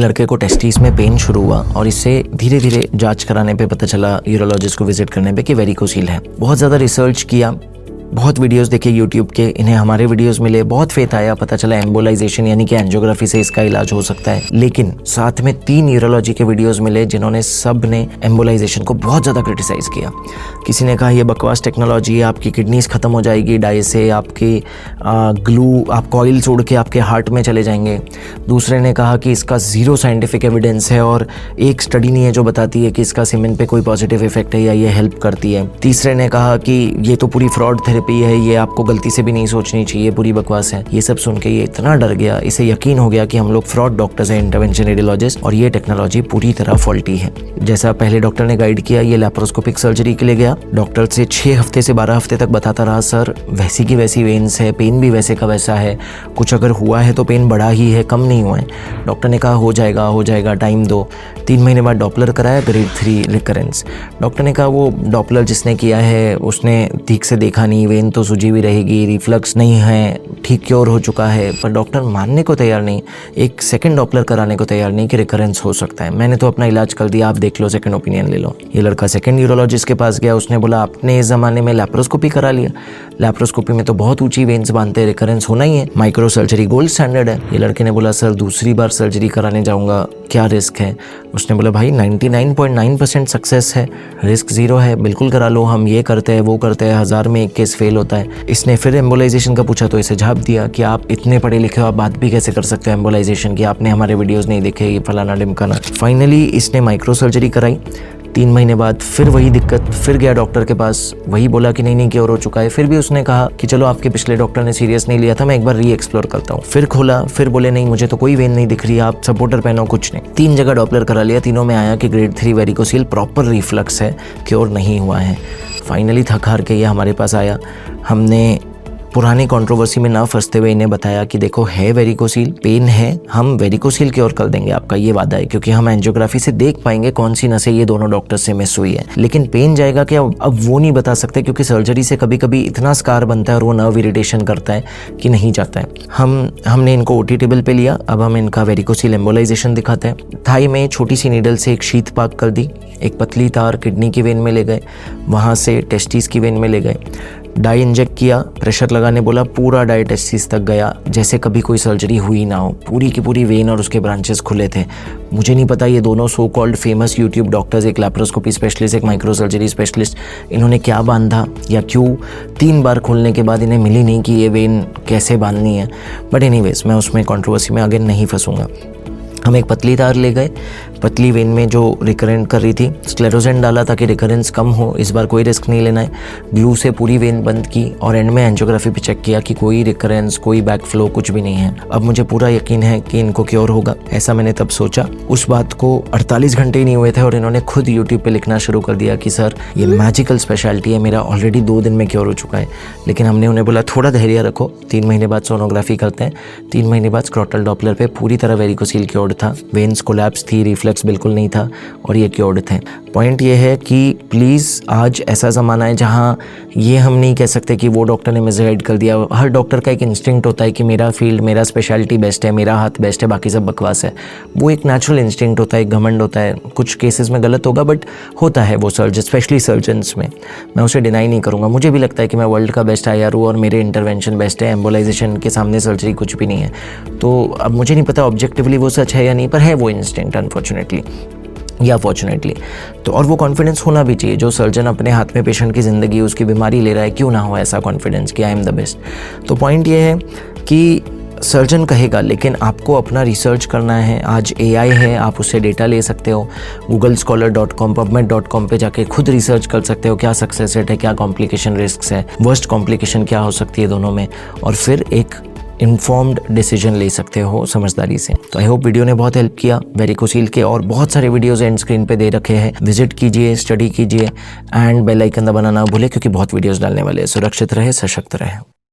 लड़के को टेस्टिस में पेन शुरू हुआ और इससे धीरे धीरे जांच कराने पे पता चला, यूरोलॉजिस्ट को विजिट करने पे, कि वेरिकोसील है। बहुत ज़्यादा रिसर्च किया, बहुत वीडियोस देखे यूट्यूब के, इन्हें हमारे वीडियोस मिले, बहुत फेथ आया, पता चला एम्बोलाइजेशन यानी कि एंजियोग्राफी से इसका इलाज हो सकता है। लेकिन साथ में 3 यूरोलॉजी के वीडियोस मिले जिन्होंने सब ने एम्बोलाइजेशन को बहुत ज़्यादा क्रिटिसाइज़ किया। किसी ने कहा ये बकवास टेक्नोलॉजी है, आपकी किडनीज ख़त्म हो जाएगी डाई से, आपकी ग्लू, आप कॉइल्स उड़ के आपके हार्ट में चले जाएंगे। दूसरे ने कहा कि इसका ज़ीरो साइंटिफिक एविडेंस है और एक स्टडी नहीं है जो बताती है कि इसका सीमेन पे कोई पॉजिटिव इफेक्ट है या ये हेल्प करती है। तीसरे ने कहा कि ये तो पूरी फ्रॉड थेरेपी है, ये आपको गलती से भी नहीं सोचनी चाहिए, पूरी बकवास है। ये सब सुन के ये इतना डर गया, इसे यकीन हो गया कि हम लोग फ्रॉड डॉक्टर्स हैं, इंटरवेंशन रेडियोलॉजिस्ट, और ये टेक्नोलॉजी पूरी तरह फॉल्टी है। जैसा पहले डॉक्टर ने गाइड किया, ये लैप्रोस्कोपिक सर्जरी के लिए गया। डॉक्टर से 6 हफ्ते से 12 हफ्ते तक बताता रहा, सर वैसी की वैसी वेन्स है, पेन भी वैसे का वैसा है, कुछ अगर हुआ है तो पेन बढ़ा ही है, कम नहीं हुआ है। डॉक्टर ने कहा हो जाएगा, टाइम दो। 3 महीने बाद डॉपलर कराया, ग्रेड 3 रिकरेंस। डॉक्टर ने कहा वो डॉपलर जिसने किया है उसने ठीक से देखा नहीं, वेन तो सूजी हुई रहेगी, रिफ्लक्स नहीं है, ठीक क्योर हो चुका है। पर डॉक्टर मानने को तैयार नहीं, एक सेकंड डॉपलर कराने को तैयार नहीं कि रिकरेंस हो सकता है। मैंने तो अपना इलाज कर दिया, आप देख लो, सेकंड ओपिनियन ले लो। ये लड़का सेकंड यूरोलॉजिस्ट के पास गया, उसने बोला आपने इस ज़माने में लैप्रोस्कोपी करा लिया, लैप्रोस्कोपी में तो बहुत ऊंची वेन्स बांधते हैं, रिकरेंस होना ही है, माइक्रो सर्जरी गोल्ड स्टैंडर्ड है। ये लड़के ने बोला सर दूसरी बार सर्जरी कराने जाऊँगा, क्या रिस्क है? उसने बोला भाई 99.9% सक्सेस है, रिस्क 0 है, बिल्कुल करा लो, हम ये करते हैं वो करते हैं, 1000 में 1 केस फेल होता है। इसने फिर एम्बोलाइजेशन का पूछा तो इसे झाप दिया कि आप इतने पढ़े लिखे हो, आप बात भी कैसे कर सकते हो एम्बोलाइजेशन की, आपने हमारे वीडियोस नहीं देखे, ये फलाना ढिमकाना। फाइनली इसने माइक्रो सर्जरी कराई। 3 महीने बाद फिर वही दिक्कत, फिर गया डॉक्टर के पास, वही बोला कि नहीं क्योर हो चुका है। फिर भी उसने कहा कि चलो आपके पिछले डॉक्टर ने सीरियस नहीं लिया था, मैं एक बार री एक्सप्लोर करता हूँ। फिर खोला, फिर बोले नहीं मुझे तो कोई वेन नहीं दिख रही, आप सपोर्टर पहनो, कुछ नहीं। 3 जगह डॉपलर करा लिया, तीनों में आया कि ग्रेड 3 वेरिकोसील, प्रॉपर रिफ्लक्स है, क्योर नहीं हुआ है। फाइनली थक हार के ये हमारे पास आया। हमने पुरानी कंट्रोवर्सी में ना फंसते हुए इन्हें बताया कि देखो है वेरिकोसील, पेन है, हम वेरिकोसील क्योर कर देंगे, आपका ये वादा है, क्योंकि हम एंजियोग्राफी से देख पाएंगे कौन सी नसें ये दोनों डॉक्टर से मिस हुई है। लेकिन पेन जाएगा क्या, अब वो नहीं बता सकते, क्योंकि सर्जरी से कभी कभी इतना स्कार बनता है और वो नर्व इरिटेशन करता है कि नहीं जाता है। हमने इनको OT टेबल पे लिया, अब हम इनका वेरिकोसील एम्बोलाइजेशन दिखाते हैं। थाई में छोटी सी नीडल से एक शीथ पाक कर दी, एक पतली तार किडनी की वेन में ले गए, वहाँ से टेस्टिस की वेन में ले गए, डाई इंजेक्ट किया, प्रेशर लगाने बोला, पूरा डाई टेस्टिस तक गया, जैसे कभी कोई सर्जरी हुई ना हो, पूरी की पूरी वेन और उसके ब्रांचेस खुले थे। मुझे नहीं पता ये दोनों so called famous YouTube doctors, एक लैप्रोस्कोपी स्पेशलिस्ट, एक माइक्रो सर्जरी स्पेशलिस्ट, इन्होंने क्या बांधा या क्यों 3 बार खोलने के बाद इन्हें मिली नहीं कि ये वेन कैसे बांधनी है। बट एनीवेज मैं उसमें कंट्रोवर्सी में आगे नहीं फंसूंगा। हम एक पतली तार ले गए, पतली वेन में जो रिकरेंट कर रही थी, स्क्लेरोजेन डाला ताकि रिकरेंस कम हो, इस बार कोई रिस्क नहीं लेना है। ग्लू से पूरी वेन बंद की और एंड में एंजियोग्राफी पे चेक किया कि कोई रिकरेंस, कोई बैक फ्लो, कुछ भी नहीं है। अब मुझे पूरा यकीन है कि इनको क्योर होगा, ऐसा मैंने तब सोचा। उस बात को 48 घंटे ही नहीं हुए थे और इन्होंने खुद यूट्यूब पे लिखना शुरू कर दिया कि सर ये मैजिकल स्पेशलिटी है, मेरा ऑलरेडी 2 दिन में क्योर हो चुका है। लेकिन हमने उन्हें बोला थोड़ा धैर्य रखो, 3 महीने बाद सोनोग्राफी करते हैं। 3 महीने बाद स्क्रॉटल डॉपलर पे पूरी तरह वेरिकोसील क्योर्ड था, वेन्स कोलैप्स थी, रिफ्लेक्स बिल्कुल नहीं था और ये क्योर्ड थे। पॉइंट ये है कि प्लीज़ आज ऐसा ज़माना है जहाँ ये हम नहीं कह सकते कि वो डॉक्टर ने मिसगाइड कर दिया। हर डॉक्टर का एक इंस्टिंक्ट होता है कि मेरा फील्ड, मेरा स्पेशलिटी बेस्ट है, मेरा हाथ बेस्ट है, बाकी सब बकवास है। वो एक नेचुरल इंस्टिंक्ट होता है, एक घमंड होता है। कुछ केसेस में गलत होगा बट होता है वो सर्जन, स्पेशली सर्जन्स में, मैं उसे डिनाई नहीं करूँगा। मुझे भी लगता है कि मैं वर्ल्ड का बेस्ट IR हूँ और मेरे इंटरवेंशन बेस्ट है, एम्बोलाइजेशन के सामने सर्जरी कुछ भी नहीं है। तो अब मुझे नहीं पता ऑब्जेक्टिवली वो सच है या नहीं, पर है वो इंस्टिंक्ट अनफॉर्चुनेटली या फॉर्चुनेटली। तो और वो कॉन्फिडेंस होना भी चाहिए, जो सर्जन अपने हाथ में पेशेंट की ज़िंदगी, उसकी बीमारी ले रहा है, क्यों ना हो ऐसा कॉन्फिडेंस कि आई एम द बेस्ट। तो पॉइंट ये है कि सर्जन कहेगा, लेकिन आपको अपना रिसर्च करना है। आज AI है, आप उससे डेटा ले सकते हो, googlescholar.com, pubmed.com पे जाके खुद रिसर्च कर सकते हो क्या सक्सेस रेट है, क्या कॉम्प्लिकेशन रिस्क है, वर्स्ट कॉम्प्लिकेशन क्या हो सकती है दोनों में, और फिर एक इन्फॉर्म्ड डिसीजन ले सकते हो समझदारी से। तो आई होप वीडियो ने बहुत हेल्प किया। वेरिकोसील के और बहुत सारे वीडियोस एंड स्क्रीन पे दे रखे हैं, विजिट कीजिए, स्टडी कीजिए एंड बेल आइकन दबाना ना भूले, क्योंकि बहुत वीडियोस डालने वाले हैं। सुरक्षित रहे, सशक्त रहे।